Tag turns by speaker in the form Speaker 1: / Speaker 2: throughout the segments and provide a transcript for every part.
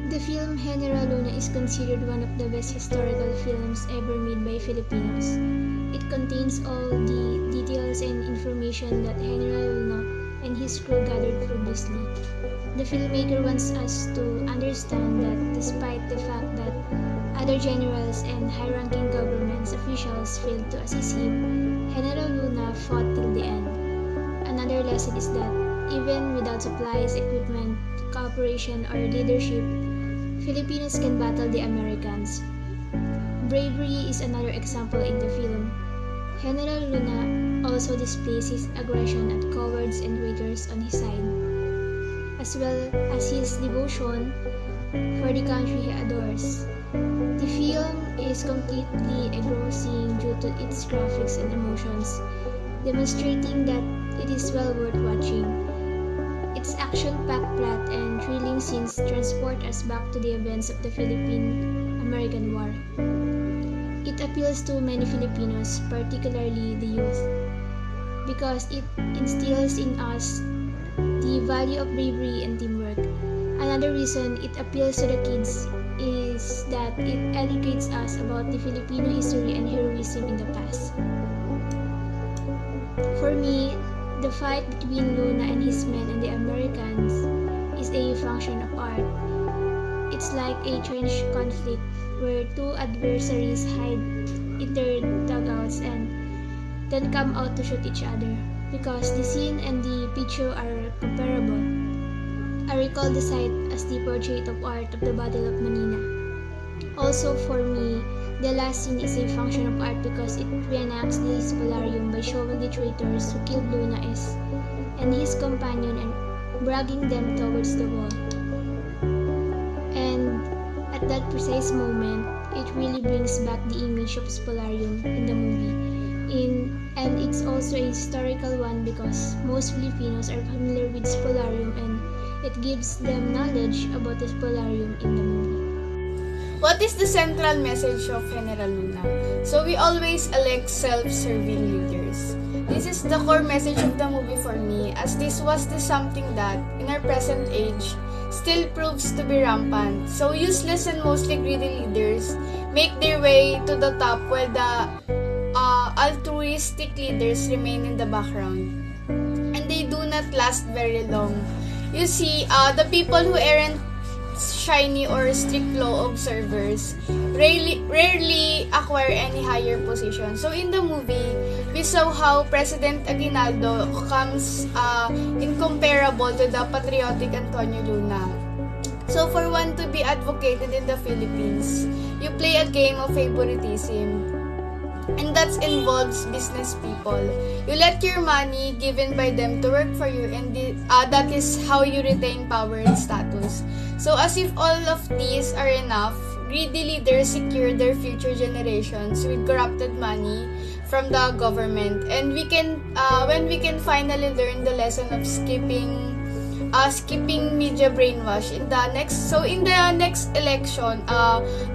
Speaker 1: The film General Luna is considered one of the best historical films ever made by Filipinos. It contains all the details and information that General Luna and his crew gathered previously. The filmmaker wants us to understand that despite the fact that other generals and high-ranking government officials failed to assist him, General Luna fought till the end. Another lesson is that even without supplies, equipment, cooperation, or leadership, Filipinos can battle the Americans. Bravery is another example in the film. General Luna also displays his aggression at cowards and traitors on his side, as well as his devotion for the country he adores. The film is completely engrossing due to its graphics and emotions, demonstrating that it is well worth watching. Its action-packed plot and thrilling scenes transport us back to the events of the Philippine-American War. It appeals to many Filipinos, particularly the youth, because it instills in us the value of bravery and teamwork. Another reason it appeals to the kids is that it educates us about the Filipino history and heroism in the past. For me, the fight between Luna and his men and the Americans is a function of art. It's like a trench conflict where two adversaries hide in their dugouts and then come out to shoot each other, because the scene and the picture are comparable. I recall the sight as the portrait of art of the Battle of Manila. Also for me, the last scene is a function of art because it reenacts the Spolarium by showing the traitors who killed Luna and his companion and dragging them towards the wall. And at that precise moment, it really brings back the image of Spolarium in the movie. And it's also a historical one because most Filipinos are familiar with Spolarium and it gives them knowledge about the Spolarium in the movie.
Speaker 2: What is the central message of General Luna? So we always elect self-serving leaders. This is the core message of the movie for me, as this was something that, in our present age, still proves to be rampant. So useless and mostly greedy leaders make their way to the top while the altruistic leaders remain in the background. And they do not last very long. You see, the people who aren't shiny or strict law observers rarely acquire any higher position. So in the movie, we saw how President Aguinaldo comes incomparable to the patriotic Antonio Luna. So for one to be advocated in the Philippines, you play a game of favoritism. And that involves business people. You let your money given by them to work for you, and that is how you retain power and status. So as if all of these are enough, greedy leaders secure their future generations with corrupted money from the government. And when we can finally learn the lesson of skipping media brainwash in the next election,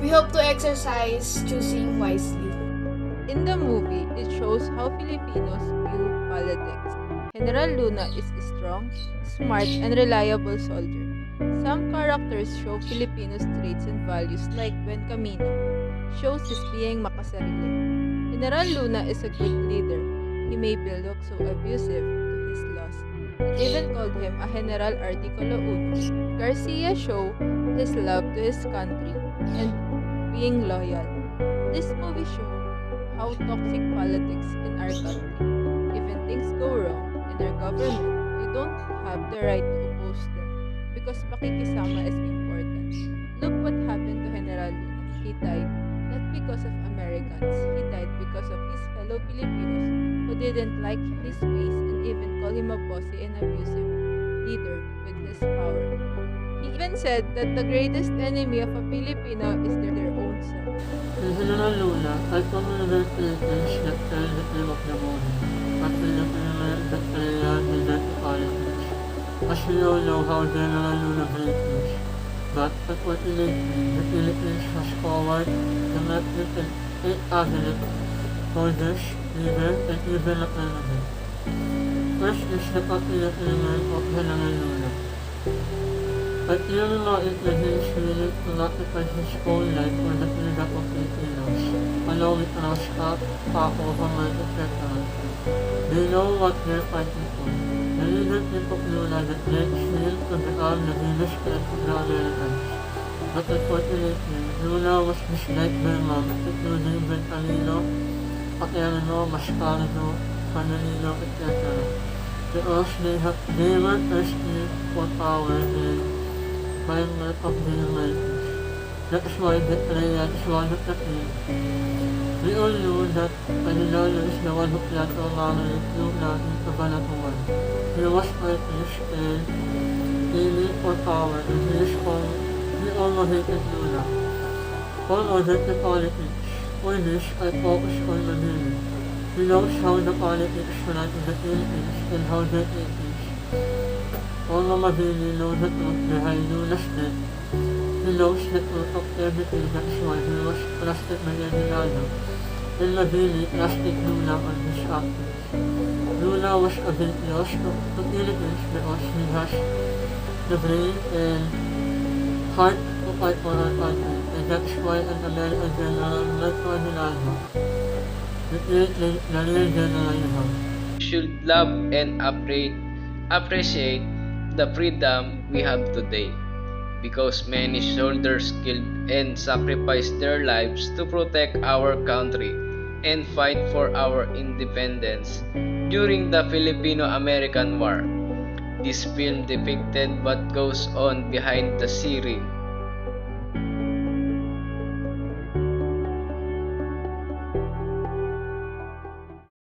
Speaker 2: we hope to exercise choosing wisely.
Speaker 3: In the movie, it shows how Filipinos view politics. General Luna is a strong, smart, and reliable soldier. Some characters show Filipinos' traits and values like when Camino shows his being makasarili. General Luna is a good leader. He may look so abusive to his loss. It even called him a General Articulo Uno. Garcia showed his love to his country and being loyal. This movie shows how toxic politics in our country. If when things go wrong in our government, you don't have the right to oppose them because pakikisama is important. Look what happened to General Luna. He died not because of Americans. He died because of his fellow Filipinos who didn't like his ways and even call him a bossy and abusive leader with his power. He even said that the greatest enemy of a Filipino is their own self.
Speaker 4: In General Luna, I formulated Philippines that tell the tale of the movie, but Filipino that related to politics. As we all know how General Luna Philippines, but unfortunately, the Philippines was forward to met with an athlete, soldiers, leaders, and even a president. First is the popular element of General Luna. But Leonardo is willing to sacrifice his own life for the freedom of Filipinos, along with Rosca, Paco, Haman, etc. They know what they're fighting for. The leadership of Luna that led Shield to become the Venus Crest of the Americans. But unfortunately, Luna was disliked by mom, including Bentalino, Paterno, Mascardo, Canalino, etc. Because they were thirsty for power and firework of the Americans. That is why Betrayal is one of the key. We all know that Panilalo is the one who planned to marry Luna into Banatuan. He was selfish and aiming for power and he almost hated Luna. All other to politics. For this, I focus on Manila. He knows how the politics run in the Philippines and how they take it. Although Mabini knows the truth behind Luna's death, he knows the truth of everything. That's why he was trusted by Reginaldo, and Mabini trusted Luna on his actions. Luna was a bit lost to Philippines because he has the brain and heart to fight for our country, and that's why an American general like Reginaldo, the real general you have.
Speaker 5: Should love and appreciate the freedom we have today, because many soldiers killed and sacrificed their lives to protect our country and fight for our independence during the Filipino-American War. This film depicted what goes on behind the scene